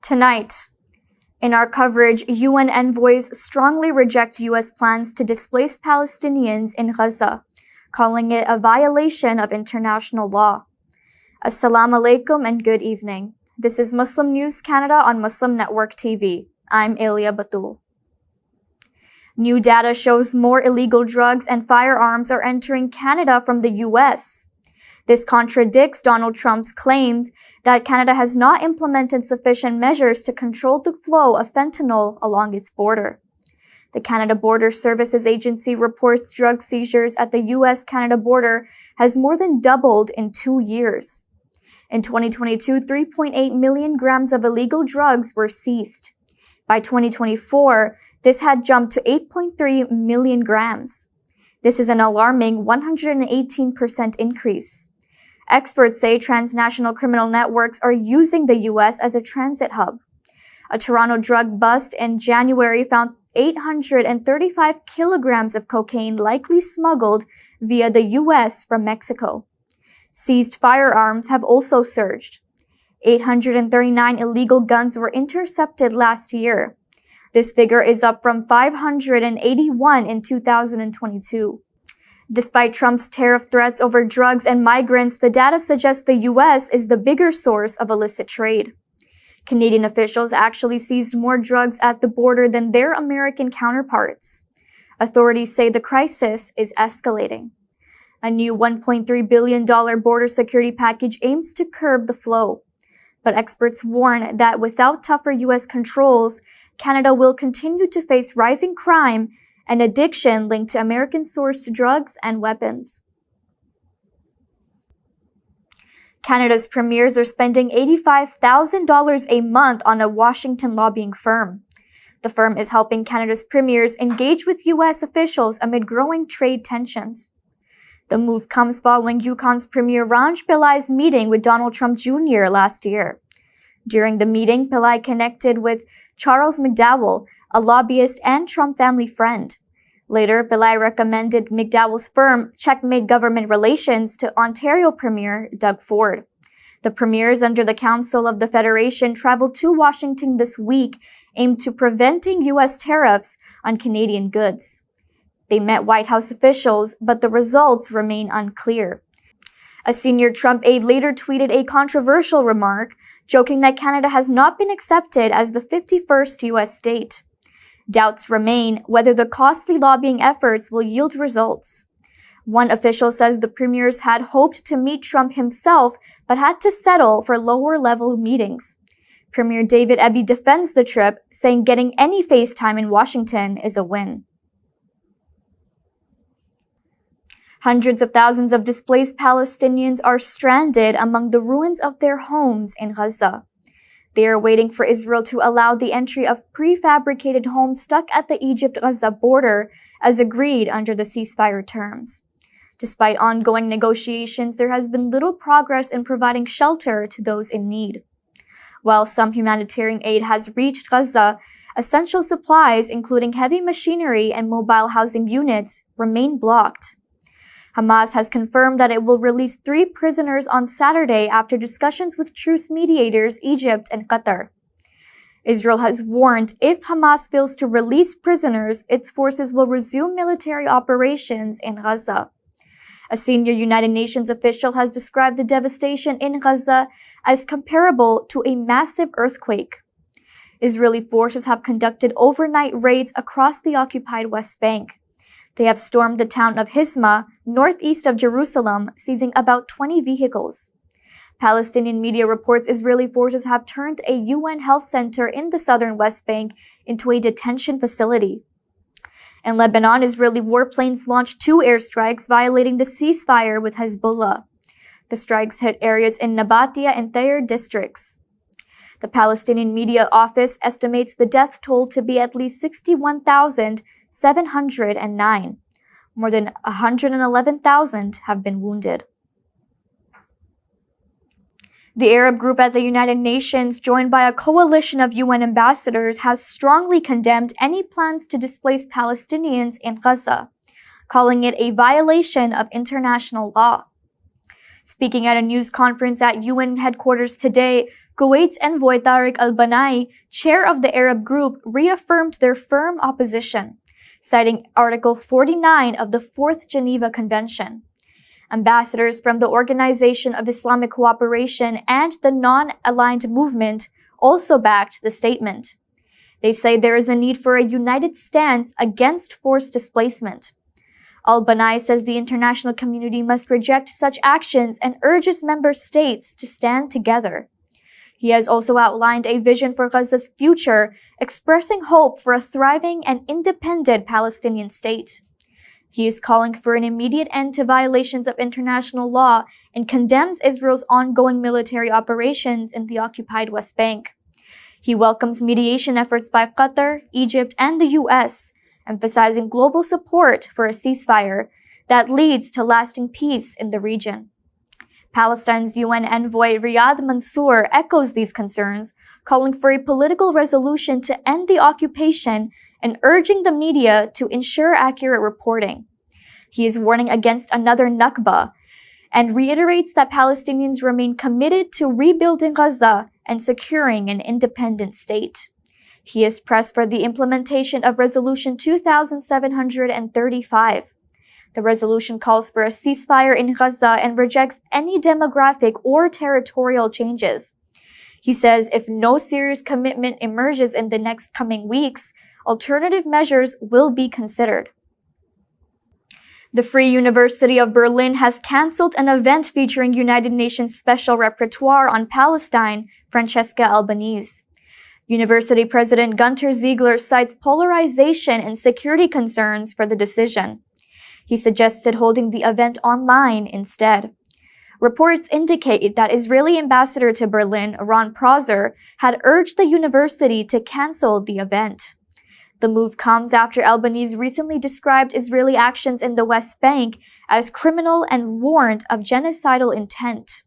Tonight, in our coverage, UN envoys strongly reject U.S. plans to displace Palestinians in Gaza, calling it a violation of international law. Assalamu alaikum and good evening. This is Muslim News Canada on Muslim Network TV. I'm Elia Batul. New data shows more illegal drugs and firearms are entering Canada from the U.S. This contradicts Donald Trump's claims that Canada has not implemented sufficient measures to control the flow of fentanyl along its border. The Canada Border Services Agency reports drug seizures at the U.S.-Canada border has more than doubled in 2 years. In 2022, 3.8 million grams of illegal drugs were seized. By 2024, this had jumped to 8.3 million grams. This is an alarming 118% increase. Experts say transnational criminal networks are using the U.S. as a transit hub. A Toronto drug bust in January found 835 kilograms of cocaine likely smuggled via the U.S. from Mexico. Seized firearms have also surged. 839 illegal guns were intercepted last year. This figure is up from 581 in 2022. Despite Trump's tariff threats over drugs and migrants, the data suggests the U.S. is the bigger source of illicit trade. Canadian officials actually seized more drugs at the border than their American counterparts. Authorities say the crisis is escalating. A new $1.3 billion border security package aims to curb the flow. But experts warn that without tougher U.S. controls, Canada will continue to face rising crime and addiction linked to American-sourced drugs and weapons. Canada's premiers are spending $85,000 a month on a Washington lobbying firm. The firm is helping Canada's premiers engage with U.S. officials amid growing trade tensions. The move comes following Yukon's Premier Ranj Pillai's meeting with Donald Trump Jr. last year. During the meeting, Pillai connected with Charles McDowell, a lobbyist and Trump family friend. Later, Pillai recommended McDowell's firm Checkmate Government Relations to Ontario Premier Doug Ford. The premiers under the Council of the Federation traveled to Washington this week, aimed to preventing U.S. tariffs on Canadian goods. They met White House officials, but the results remain unclear. A senior Trump aide later tweeted a controversial remark, joking that Canada has not been accepted as the 51st U.S. state. Doubts remain whether the costly lobbying efforts will yield results. One official says the premiers had hoped to meet Trump himself, but had to settle for lower-level meetings. Premier David Eby defends the trip, saying getting any face time in Washington is a win. Hundreds of thousands of displaced Palestinians are stranded among the ruins of their homes in Gaza. They are waiting for Israel to allow the entry of prefabricated homes stuck at the Egypt-Gaza border as agreed under the ceasefire terms. Despite ongoing negotiations, there has been little progress in providing shelter to those in need. While some humanitarian aid has reached Gaza, essential supplies, including heavy machinery and mobile housing units, remain blocked. Hamas has confirmed that it will release 3 prisoners on Saturday after discussions with truce mediators Egypt and Qatar. Israel has warned if Hamas fails to release prisoners, its forces will resume military operations in Gaza. A senior United Nations official has described the devastation in Gaza as comparable to a massive earthquake. Israeli forces have conducted overnight raids across the occupied West Bank. They have stormed the town of Hizma, northeast of Jerusalem, seizing about 20 vehicles. Palestinian media reports Israeli forces have turned a UN health center in the southern West Bank into a detention facility. In Lebanon, Israeli warplanes launched 2 airstrikes violating the ceasefire with Hezbollah. The strikes hit areas in Nabatia and Thayer districts. The Palestinian Media Office estimates the death toll to be at least 61,709. More than 111,000 have been wounded. The Arab group at the United Nations, joined by a coalition of UN ambassadors, has strongly condemned any plans to displace Palestinians in Gaza, calling it a violation of international law. Speaking at a news conference at UN headquarters today, Kuwait's envoy Tariq al-Banai, chair of the Arab group, reaffirmed their firm opposition, citing Article 49 of the Fourth Geneva Convention. Ambassadors from the Organization of Islamic Cooperation and the Non-Aligned Movement also backed the statement. They say there is a need for a united stance against forced displacement. Al-Banai says the international community must reject such actions and urges member states to stand together. He has also outlined a vision for Gaza's future, expressing hope for a thriving and independent Palestinian state. He is calling for an immediate end to violations of international law and condemns Israel's ongoing military operations in the occupied West Bank. He welcomes mediation efforts by Qatar, Egypt, and the U.S., emphasizing global support for a ceasefire that leads to lasting peace in the region. Palestine's UN envoy Riyad Mansour echoes these concerns, calling for a political resolution to end the occupation and urging the media to ensure accurate reporting. He is warning against another Nakba and reiterates that Palestinians remain committed to rebuilding Gaza and securing an independent state. He has pressed for the implementation of Resolution 2735. The resolution calls for a ceasefire in Gaza and rejects any demographic or territorial changes. He says if no serious commitment emerges in the next coming weeks, alternative measures will be considered. The Free University of Berlin has canceled an event featuring United Nations Special Rapporteur on Palestine, Francesca Albanese. University President Gunter Ziegler cites polarization and security concerns for the decision. He suggested holding the event online instead. Reports indicate that Israeli ambassador to Berlin, Ron Prosser, had urged the university to cancel the event. The move comes after Albanese recently described Israeli actions in the West Bank as criminal and warned of genocidal intent.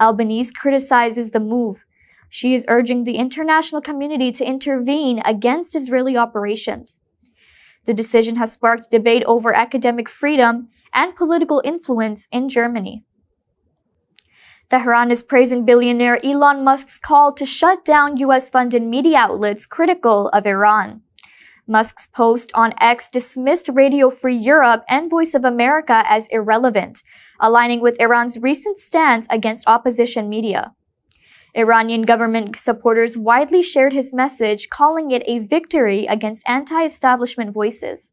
Albanese criticizes the move. She is urging the international community to intervene against Israeli operations. The decision has sparked debate over academic freedom and political influence in Germany. Tehran is praising billionaire Elon Musk's call to shut down US-funded media outlets critical of Iran. Musk's post on X dismissed Radio Free Europe and Voice of America as irrelevant, aligning with Iran's recent stance against opposition media. Iranian government supporters widely shared his message, calling it a victory against anti-establishment voices.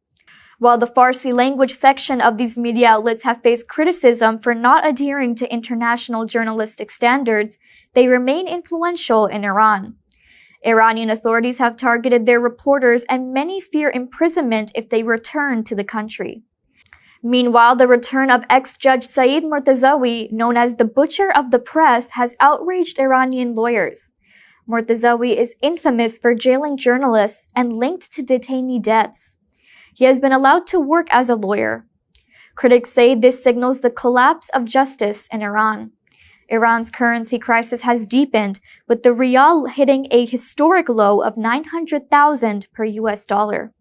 While the Farsi language section of these media outlets have faced criticism for not adhering to international journalistic standards, they remain influential in Iran. Iranian authorities have targeted their reporters and many fear imprisonment if they return to the country. Meanwhile, the return of ex-judge Saeed Mortazawi, known as the Butcher of the Press, has outraged Iranian lawyers. Mortazawi is infamous for jailing journalists and linked to detainee deaths. He has been allowed to work as a lawyer. Critics say this signals the collapse of justice in Iran. Iran's currency crisis has deepened, with the rial hitting a historic low of 900,000 per US dollar.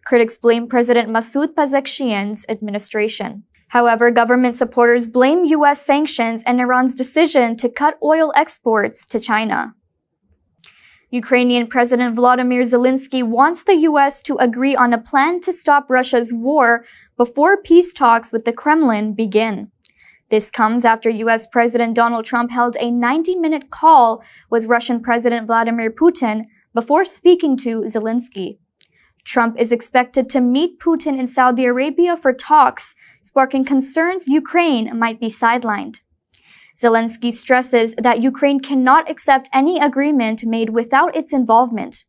Critics blame President Masoud Pezeshkian's administration. However, government supporters blame US sanctions and Iran's decision to cut oil exports to China. Ukrainian President Volodymyr Zelenskyy wants the US to agree on a plan to stop Russia's war before peace talks with the Kremlin begin. This comes after US President Donald Trump held a 90-minute call with Russian President Vladimir Putin before speaking to Zelenskyy. Trump is expected to meet Putin in Saudi Arabia for talks, sparking concerns Ukraine might be sidelined. Zelenskyy stresses that Ukraine cannot accept any agreement made without its involvement.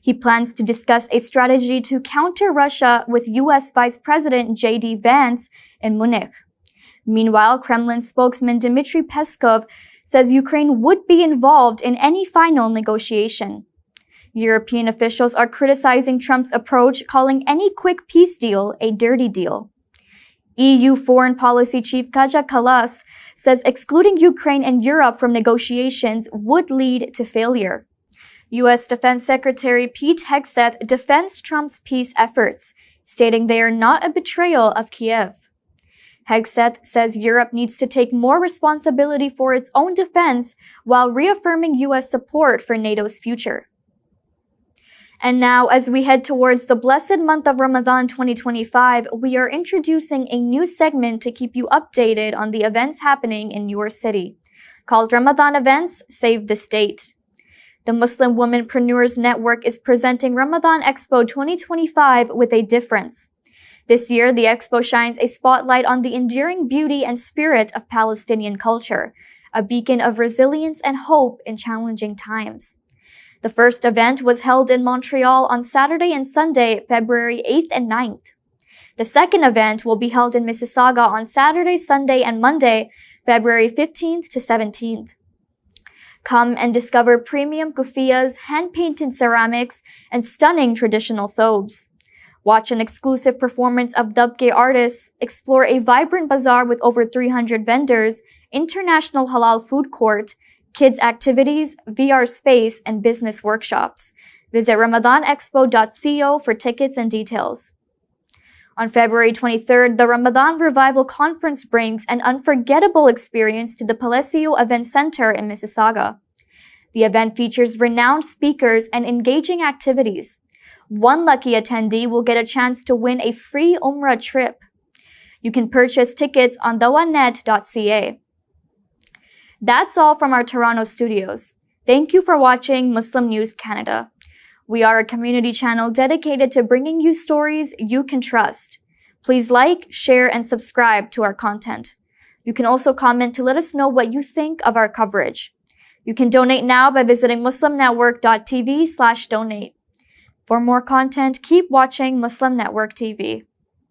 He plans to discuss a strategy to counter Russia with US Vice President J.D. Vance in Munich. Meanwhile, Kremlin spokesman Dmitry Peskov says Ukraine would be involved in any final negotiation. European officials are criticizing Trump's approach, calling any quick peace deal a dirty deal. EU Foreign Policy Chief Kaja Kallas says excluding Ukraine and Europe from negotiations would lead to failure. U.S. Defense Secretary Pete Hegseth defends Trump's peace efforts, stating they are not a betrayal of Kiev. Hegseth says Europe needs to take more responsibility for its own defense while reaffirming U.S. support for NATO's future. And now, as we head towards the blessed month of Ramadan 2025, we are introducing a new segment to keep you updated on the events happening in your city, called Ramadan Events, Save the State. The Muslim Womenpreneurs Network is presenting Ramadan Expo 2025 with a difference. This year, the expo shines a spotlight on the enduring beauty and spirit of Palestinian culture, a beacon of resilience and hope in challenging times. The first event was held in Montreal on Saturday and Sunday, February 8th and 9th. The second event will be held in Mississauga on Saturday, Sunday, and Monday, February 15th to 17th. Come and discover premium kufiyas, hand-painted ceramics, and stunning traditional thobes. Watch an exclusive performance of Dubke artists, explore a vibrant bazaar with over 300 vendors, international halal food court, kids activities, VR space, and business workshops. Visit ramadanexpo.co for tickets and details. On February 23rd, the Ramadan Revival Conference brings an unforgettable experience to the Palacio Event Center in Mississauga. The event features renowned speakers and engaging activities. One lucky attendee will get a chance to win a free Umrah trip. You can purchase tickets on dawanet.ca. That's all from our Toronto studios. Thank you for watching Muslim News Canada. We are a community channel dedicated to bringing you stories you can trust. Please like, share, and subscribe to our content. You can also comment to let us know what you think of our coverage. You can donate now by visiting muslimnetwork.tv/donate. For more content, keep watching Muslim Network TV.